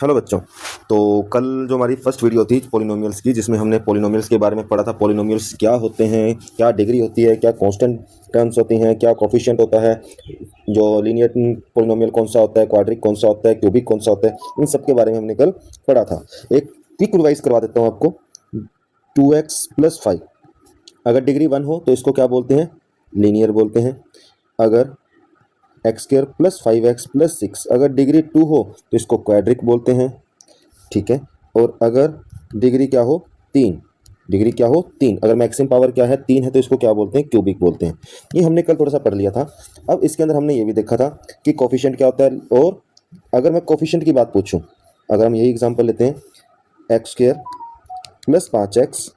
Hello बच्चों। तो कल जो हमारी फर्स्ट वीडियो थी पॉलिनोमियल्स की, जिसमें हमने पॉलिनोमियल्स के बारे में पढ़ा था। पॉलिनोमियल्स क्या होते हैं, क्या डिग्री होती है, क्या कांस्टेंट टर्म्स होती हैं, क्या कोफिशिएंट होता है, जो लीनियर पॉलिनोमियल कौन सा होता है, क्वाड्रिक कौन सा होता है, क्यूबिक कौन सा होता है, इन सब के बारे में हमने कल पढ़ा था। एक क्विक रिवाइज करवा देता हूँ आपको। 2x+5 अगर डिग्री 1 हो तो इसको क्या बोलते हैं? लीनियर बोलते हैं। अगर x² + 5x + 6 अगर डिग्री 2 हो तो इसको क्वाड्रिक बोलते हैं, ठीक है। और अगर डिग्री क्या हो 3, डिग्री क्या हो 3, अगर मैक्सिमम पावर क्या है 3 है तो इसको क्या बोलते हैं? क्यूबिक बोलते हैं। ये हमने कल थोड़ा सा पढ़ लिया था। अब इसके अंदर हमने ये भी देखा था कि कोफिशिएंट क्या होता है। और अगर मैं कोफिशिएंट की बात पूछूं, अगर हम यही एग्जांपल लेते हैं x² + 5x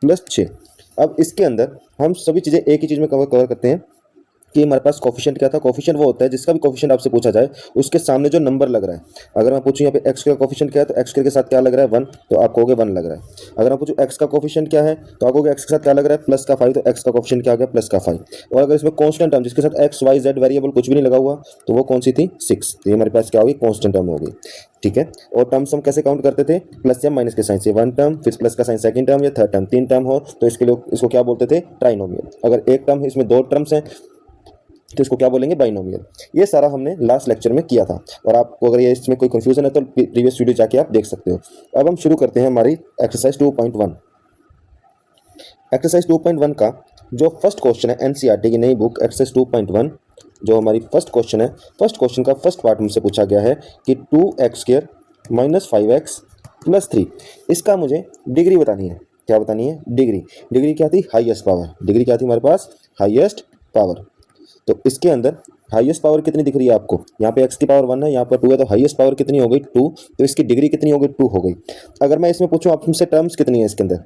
+ 6। अब इसके अंदर हम सभी चीज़ें एक ही चीज़ में कवर करते हैं कि हमारे पास कोफिशिएंट क्या था। कोफिशिएंट वो होता है जिसका भी कोफिशिएंट आपसे पूछा जाए उसके सामने जो नंबर लग रहा है। अगर मैं पूछूं यहाँ पे x का कोफिशिएंट क्या है तो x के साथ क्या लग रहा है 1, तो आप कहोगे 1 लग रहा है। अगर मैं पूछूं x का कोफिशिएंट क्या है तो आप कहोगे x के साथ क्या लग रहा है +5, तो x का कोफिशिएंट क्या आ गया +5। और अगर इसमें कांस्टेंट टर्म जिसके साथ x y z वेरिएबल कुछ भी नहीं लगा हुआ तो वो कौन सी थी? 6। तो ये हमारे पास क्या होगी? कांस्टेंट टर्म होगी, ठीक है। और टर्म्स हम कैसे काउंट करते थे? प्लस या माइनस के साइन से 1 टर्म, फिर प्लस का साइन सेकंड टर्म या थर्ड टर्म, 3 टर्म हो तो इसके लिए इसको क्या बोलते थे? ट्राइनोमियल। अगर एक टर्म है इसमें 2 टर्म्स हैं तो इसको क्या बोलेंगे? बाइनोमियल। ये सारा हमने लास्ट लेक्चर में किया था। और आपको अगर ये इसमें कोई कंफ्यूजन है तो प्रीवियस वीडियो जाके आप देख सकते हो। अब हम शुरू करते हैं हमारी एक्सरसाइज 2.1। एक्सरसाइज 2.1 का जो फर्स्ट क्वेश्चन है एनसीईआरटी की नई बुक एक्सरसाइज 2.1, जो हमारी फर्स्ट क्वेश्चन है, फर्स्ट क्वेश्चन का फर्स्ट पार्ट हमसे पूछा गया है कि 2x² - 5x + 3, इसका मुझे डिग्री बतानी है। क्या बतानी है? डिग्री। डिग्री क्या थी? Highest power. डिग्री क्या थी हमारे पास? Highest power. तो इसके अंदर हाईएस्ट पावर कितनी दिख रही है आपको? यहाँ पे x की पावर 1 है, यहाँ पर 2 है, तो हाईएस्ट पावर कितनी हो गई? 2। तो इसकी डिग्री कितनी हो गई? 2 हो गई। अगर मैं इसमें पूछूं आपसे टर्म्स कितनी है इसके अंदर,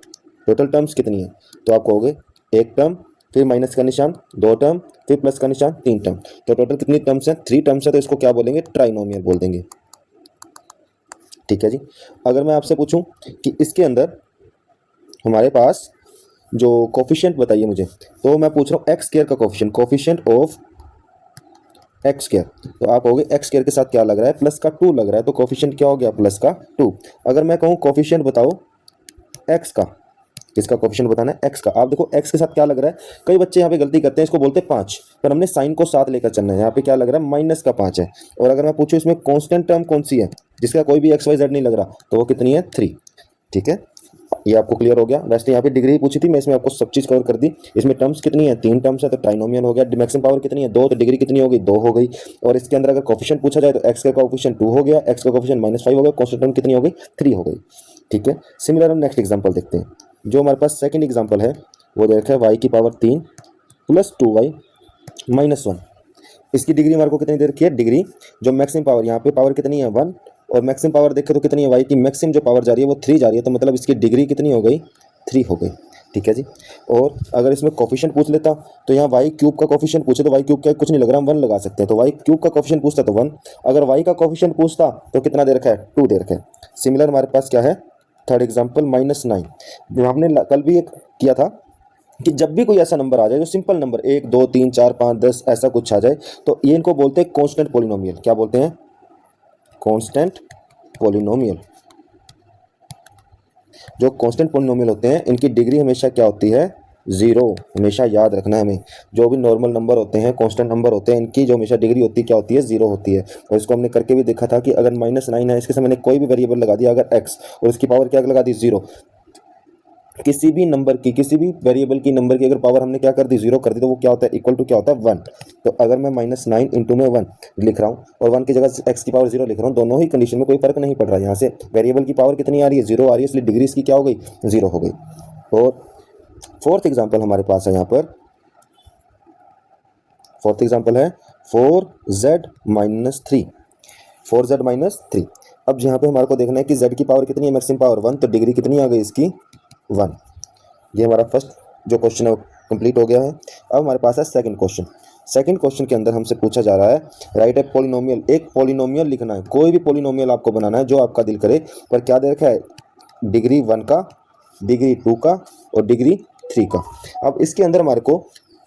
टोटल टर्म्स कितनी है, तो आप कहोगे एक टर्म, फिर माइनस का निशान, 2 टर्म, फिर प्लस का निशान, 3 टर्म। तो टोटल कितनी टर्म्स हैं? 3 टर्म्स है। तो इसको क्या बोलेंगे? ट्राइनोमियल बोल देंगे, ठीक है जी। अगर मैं आपसे पूछूं कि इसके अंदर हमारे पास जो कोफिशिएंट बताइए मुझे, तो मैं पूछ रहा हूँ x² का कोफिशिएंट, कोफिशिएंट ऑफ x²। तो आप कहोगे x² के साथ क्या लग रहा है? प्लस का 2 लग रहा है, तो कोफिशिएंट क्या हो गया? प्लस का 2। अगर मैं कहूँ कोफिशिएंट बताओ x का, किसका कोफिशिएंट बताना है? x का। आप देखो x के साथ क्या लग रहा है। कई बच्चे यहाँ पे गलती करते हैं, इसको बोलते हैं 5, पर हमने साइन को साथ लेकर चलना है। यहाँ पे क्या लग रहा है? -5 है। और अगर मैं पूछूँ इसमें कांस्टेंट टर्म कौन सी है जिसका कोई भी x y z नहीं लग रहा, तो वो कितनी है? 3, ठीक है। ये आपको क्लियर हो गया। वैसे यहाँ पे डिग्री पूछी थी, मैं इसमें आपको सब चीज़ कवर कर दी। इसमें टर्म्स कितनी है? 3 टर्म्स है, तो ट्राइनोमियल हो गया। मैक्सिमम पावर कितनी है? 2, तो डिग्री कितनी हो गई? 2 हो गई। और इसके अंदर अगर कोफिशिएंट पूछा जाए तो x का कोफिशिएंट 2 हो गया, x का कोफिशिएंट -5 हो गया, कांस्टेंट टर्म कितनी हो गई? 3 हो गई, ठीक है। सिमिलर हम नेक्स्ट एग्जाम्पल देखते हैं। जो हमारे पास सेकेंड एग्जाम्पल है वो देखा है y की पावर 3 + 2y - 1। इसकी डिग्री हमारे को कितनी दे रखी है? डिग्री जो मैक्सिमम पावर, यहाँ पे पावर कितनी है? 1, और मैक्सिमम पावर देखें तो कितनी है? y की मैक्सिमम जो पावर जा रही है वो 3 जा रही है, तो मतलब इसकी डिग्री कितनी हो गई? 3 हो गई, ठीक है जी। और अगर इसमें कोफिशिएंट पूछ लेता तो यहाँ y³ का कोफिशिएंट पूछे तो y³ का कुछ नहीं लग रहा, हम 1 लगा सकते हैं, तो y³ का कोफिशिएंट पूछता तो 1। अगर y का कोफिशिएंट पूछता तो कितना दे रखा है? 2 दे रखा है। सिमिलर हमारे पास क्या है? थर्ड एग्जाम्पल -9, जो हमने कल भी एक किया था कि जब भी कोई ऐसा नंबर आ जाए जो सिंपल नंबर 1 2 3 4 5 10 ऐसा कुछ आ जाए तो ये इनको बोलते हैं कांस्टेंट पॉलिनोमियल। क्या बोलते हैं? Constant polynomial. जो कांस्टेंट पॉलिनोमियल होते हैं इनकी डिग्री हमेशा क्या होती है? 0। हमेशा याद रखना है हमें, जो भी नॉर्मल नंबर होते हैं, कांस्टेंट नंबर होते हैं, इनकी जो हमेशा डिग्री होती है क्या होती है? 0 होती है। और इसको हमने करके भी देखा था कि अगर -9 है, इसके साथ मैंने कोई भी वेरिएबल लगा दिया, अगर x, और इसकी पावर क्या लगा दी? 0। किसी भी नंबर की, किसी भी वेरिएबल की नंबर की अगर पावर हमने क्या कर दी? 0 कर दी, तो वो क्या होता है? इक्वल टू क्या होता है? 1। तो अगर मैं -9 इंटू में 1 लिख रहा हूँ और 1 की जगह x की पावर 0 लिख रहा हूँ, दोनों ही कंडीशन में कोई फर्क नहीं पड़ रहा है। यहाँ से वेरिएबल की पावर कितनी आ रही है? 0 आ रही है, इसलिए डिग्री इसकी क्या हो गई? 0 हो गई। और फोर्थ एग्जाम्पल हमारे पास है, यहाँ पर फोर्थ एग्जाम्पल है 4z - 3, 4z - 3। अब यहाँ पे हमारे को देखना है कि z की पावर कितनी है? मैक्सिमम पावर 1, तो डिग्री कितनी आ गई इसकी? 1। ये हमारा फर्स्ट जो क्वेश्चन है वो कंप्लीट हो गया है। अब हमारे पास है सेकंड क्वेश्चन। सेकंड क्वेश्चन के अंदर हमसे पूछा जा रहा है राइट ए पॉलिनोमियल। एक पॉलिनोमियल लिखना है, कोई भी पॉलिनोमियल आपको बनाना है जो आपका दिल करे, पर क्या दे रखा है? डिग्री 1 का, डिग्री 2 का और डिग्री 3 का। अब इसके अंदर हमारे को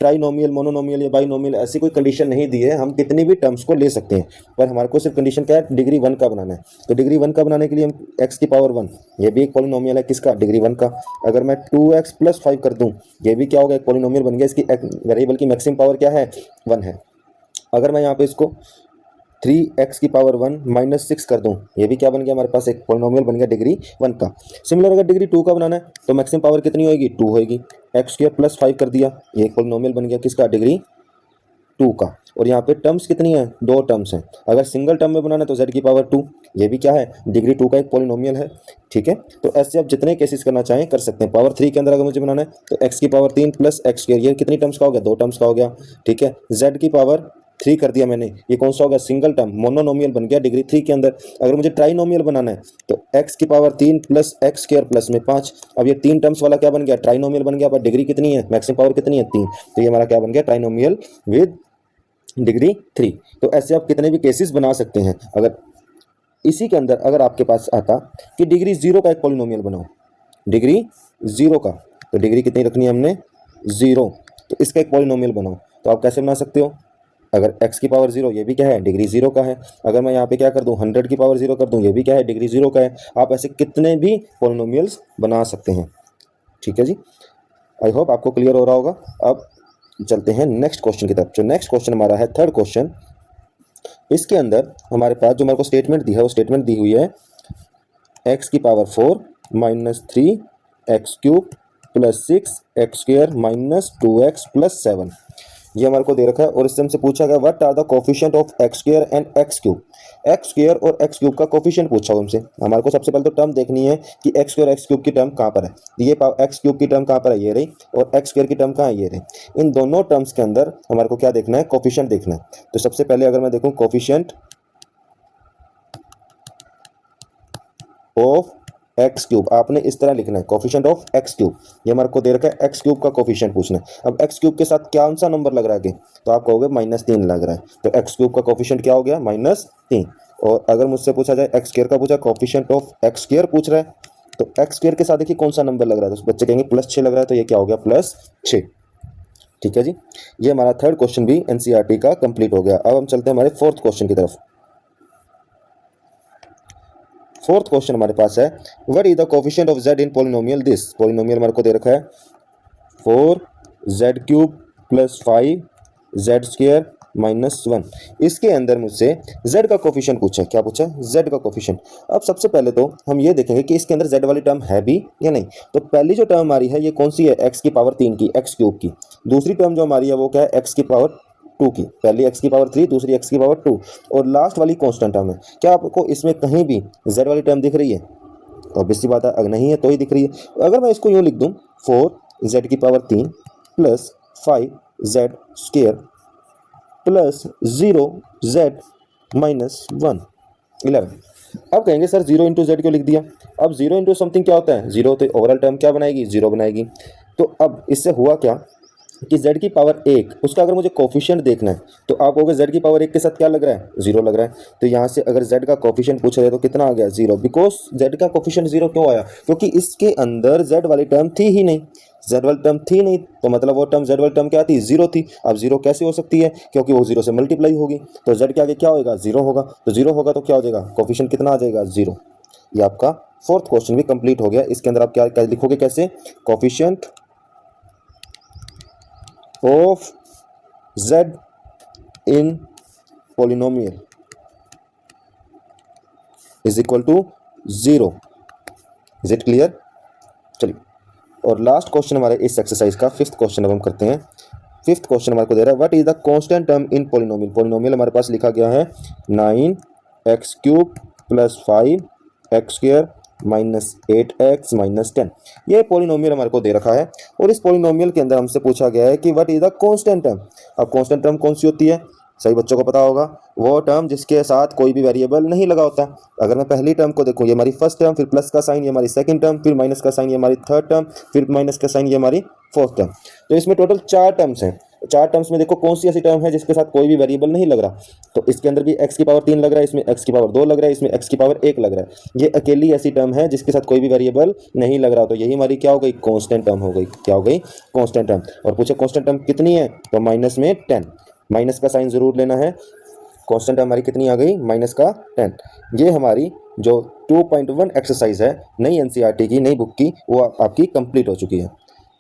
ट्राइनोमियल, मोनोनोमियल या बाइनोमियल ऐसी कोई कंडीशन नहीं दी है, हम कितनी भी टर्म्स को ले सकते हैं, पर हमारे को सिर्फ कंडीशन क्या है, डिग्री 1 का बनाना है। तो डिग्री 1 का बनाने के लिए हम x की पावर 1, ये भी एक पॉलिनोमियल है, किसका, डिग्री 1 का। अगर मैं 2x + 5 कर दूं, ये भी क्या हो गया, एक पॉलिनोमियल बन गया, इसकी वेरिएबल की मैक्सिमम पावर क्या है, 1 है। अगर मैं यहाँ पे इसको 3x की पावर 1 - 6 कर दूं, ये भी क्या बन गया, हमारे पास एक पॉलिनोमियल बन गया डिग्री 1 का। सिमिलर अगर डिग्री 2 का बनाना है तो मैक्सिमम पावर कितनी होगी, 2 होगी। x² + 5 कर दिया, ये एक पॉलिनोमियल बन गया, किसका, डिग्री 2 का। और यहाँ पे टर्म्स कितनी है, 2 टर्म्स हैं। अगर सिंगल टर्म में बनाना है तो z की पावर 2, ये भी क्या है, डिग्री 2 का एक पॉलिनोमियल है। ठीक है, तो ऐसे आप जितने केसेस करना चाहें कर सकते हैं। पावर 3 के अंदर अगर मुझे बनाना है तो x की पावर 3 + x², ये कितनी टर्म्स का हो गया, 2 टर्म्स का हो गया। ठीक है, z की पावर 3 कर दिया मैंने, ये कौन सा हो गया, सिंगल टर्म, मोनोनोमियल बन गया डिग्री 3 के अंदर। अगर मुझे ट्राइनोमियल बनाना है तो x की पावर 3 + x² प्लस में 5, अब ये 3 टर्म्स वाला क्या बन गया, ट्राइनोमियल बन गया, पर डिग्री कितनी है, मैक्सिमम पावर कितनी है, 3, तो ये हमारा क्या बन गया, ट्राइनोमियल विद डिग्री 3। तो ऐसे आप कितने भी केसेस बना सकते हैं। अगर इसी के अंदर अगर आपके पास आता कि डिग्री 0 का एक पॉलिनोमियल बनाओ, डिग्री 0 का, तो डिग्री कितनी रखनी है हमने, 0, तो इसका एक पॉलिनोमियल बनाओ, तो आप कैसे बना सकते हो, अगर x की पावर 0, ये भी क्या है, डिग्री 0 का है। अगर मैं यहाँ पे क्या कर दूँ, 100 की पावर 0 कर दूँ, ये भी क्या है, डिग्री 0 का है। आप ऐसे कितने भी पॉलिनोमियल्स बना सकते हैं। ठीक है जी, आई होप आपको क्लियर हो रहा होगा। अब चलते हैं नेक्स्ट क्वेश्चन की तरफ। जो नेक्स्ट क्वेश्चन हमारा है, थर्ड क्वेश्चन, इसके अंदर हमारे पास जो हमारे को स्टेटमेंट दी है, वो स्टेटमेंट दी हुई है x की पावर 4 - 3x³ + 6x² - 2x + 7, ये हमारे को दे रखा है। और इससे हमसे पूछा गया what are the coefficient of x² and x³, x² और x³ का कोफिशिएंट पूछा हमसे। हमारे को सबसे पहले तो टर्म देखनी है कि x² और x³ की टर्म कहाँ पर है। ये x³ की टर्म कहाँ पर है, ये रही, और x² की टर्म कहाँ है, ये रही। इन दोनों टर्म्स के अंदर हमारे को क्या देखना है, कोफिशिएंट देखना है। तो सबसे पहले अगर मैं देखूँ कोफिशिएंट ऑफ x³, आपने इस तरह लिखना है, कोफिशिएंट ऑफ x³, ये हमारे को दे रखा है, x³ का कोफिशिएंट पूछना है। अब x³ के साथ क्या सा नंबर लग रहा है, तो आप कहोगे -3 लग रहा है, तो x³ का कोफिशिएंट क्या हो गया, -3। और अगर मुझसे पूछा जाए x² का पूछा, कोफिशिएंट ऑफ x² पूछ रहा है, तो x² के साथ देखिए कौन सा नंबर लग रहा है, तो बच्चे कहेंगे +6 लग रहा है, तो ये क्या हो गया, +6। ठीक है जी, ये हमारा थर्ड क्वेश्चन भी एनसीईआरटी का कंप्लीट हो गया। अब हम चलते हैं हमारे फोर्थ क्वेश्चन की तरफ। फोर्थ क्वेश्चन हमारे पास है, what is the coefficient of z in polynomial this. Polynomial हमारे को दे रखा है 4z³ + 5z² - 1, इसके अंदर मुझसे z का कोफिशिएंट पूछा है। क्या पूछा है, z का कोफिशिएंट। अब सबसे पहले तो हम ये देखेंगे कि इसके अंदर z वाली टर्म है भी या नहीं। तो पहली जो टर्म हमारी है ये कौन सी है, x की पावर 3 की, x³ की। दूसरी टर्म जो हमारी है वो क्या है, x की पावर 2 की, पहली x की पावर 3, दूसरी x की पावर 2, और लास्ट वाली कांस्टेंट टर्म है। क्या आपको इसमें कहीं भी z वाली टर्म दिख रही है, ऑब्वियस सी बात है, अगर नहीं है तो ही दिख रही है। अगर मैं इसको यूँ लिख दूँ, 4z की पावर 3 + 5z² + 0z - 1, 11। अब कहेंगे सर 0 × z क्यों लिख दिया। अब 0 × समथिंग क्या होता है, 0, तो ओवरऑल टर्म क्या बनाएगी, 0 बनाएगी। तो अब इससे हुआ क्या कि z की पावर 1, उसका अगर मुझे कोफिशिएंट देखना है तो आप कहोगे z की पावर 1 के साथ क्या लग रहा है, 0 लग रहा है। तो यहाँ से अगर z का कोफिशिएंट पूछ रहे हैं तो कितना आ गया, 0। बिकॉज z का कोफिशिएंट 0 क्यों आया, क्योंकि इसके अंदर z वाली टर्म थी ही नहीं, z वाली टर्म थी नहीं, तो मतलब वो टर्म z वाली टर्म क्या थी, 0 थी। अब 0 कैसे हो सकती है, क्योंकि वो 0 से मल्टीप्लाई होगी, तो z के आगे क्या होगा, 0 होगा। तो 0 होगा तो क्या हो जाएगा, कोफिशिएंट कितना आ जाएगा, 0। ये आपका फोर्थ क्वेश्चन भी कंप्लीट हो गया। इसके अंदर आप क्या लिखोगे, कैसे, coefficient of z in polynomial is equal to 0। Is it clear. चलिए, और लास्ट क्वेश्चन हमारे इस एक्सरसाइज का फिफ्थ क्वेश्चन अब हम करते हैं। फिफ्थ क्वेश्चन हमारे को दे रहा है what is the constant term in polynomial. Polynomial हमारे पास लिखा गया है 9x³ + 5x² - 8x - 10। ये पॉलिनोमियल हमारे को दे रखा है, और इस पॉलिनोमियल के अंदर हमसे पूछा गया है कि what is the constant term. अब कांस्टेंट टर्म कौन सी होती है, सही बच्चों को पता होगा, वो टर्म जिसके साथ कोई भी वेरिएबल नहीं लगा होता। अगर मैं पहली टर्म को देखूं, ये हमारी फर्स्ट टर्म, फिर प्लस का साइन ये हमारी सेकंड टर्म, फिर माइनस का साइन ये हमारी थर्ड टर्म, फिर माइनस का साइन ये हमारी फोर्थ टर्म। तो इसमें टोटल 4 टर्म्स हैं। चार टर्म्स में देखो कौन सी ऐसी टर्म है जिसके साथ कोई भी वेरिएबल नहीं लग रहा, तो इसके अंदर भी x की पावर 3 लग रहा है, इसमें x की पावर 2 लग रहा है, इसमें x की पावर 1 लग रहा है। ये अकेली ऐसी टर्म है जिसके साथ कोई भी वेरिएबल नहीं लग रहा, तो यही हमारी क्या हो गई, कांस्टेंट टर्म हो गई। क्या हो गई, कांस्टेंट टर्म। और पूछे कांस्टेंट टर्म कितनी है, तो माइनस में 10, माइनस का साइन जरूर लेना है। कांस्टेंट टर्म हमारी कितनी आ गई, माइनस का 10। ये हमारी जो 2.1 एक्सरसाइज है नई एनसीईआरटी की, नई बुक की, वो आपकी कंप्लीट हो चुकी है।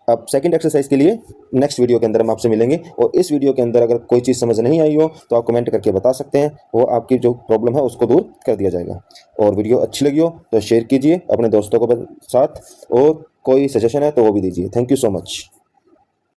अब सेकंड एक्सरसाइज के लिए नेक्स्ट वीडियो के अंदर हम आपसे मिलेंगे, और इस वीडियो के अंदर अगर कोई चीज़ समझ नहीं आई हो तो आप कमेंट करके बता सकते हैं, वो आपकी जो प्रॉब्लम है उसको दूर कर दिया जाएगा। और वीडियो अच्छी लगी हो तो शेयर कीजिए अपने दोस्तों के साथ, और कोई सजेशन है तो वो भी दीजिए। Thank you so much.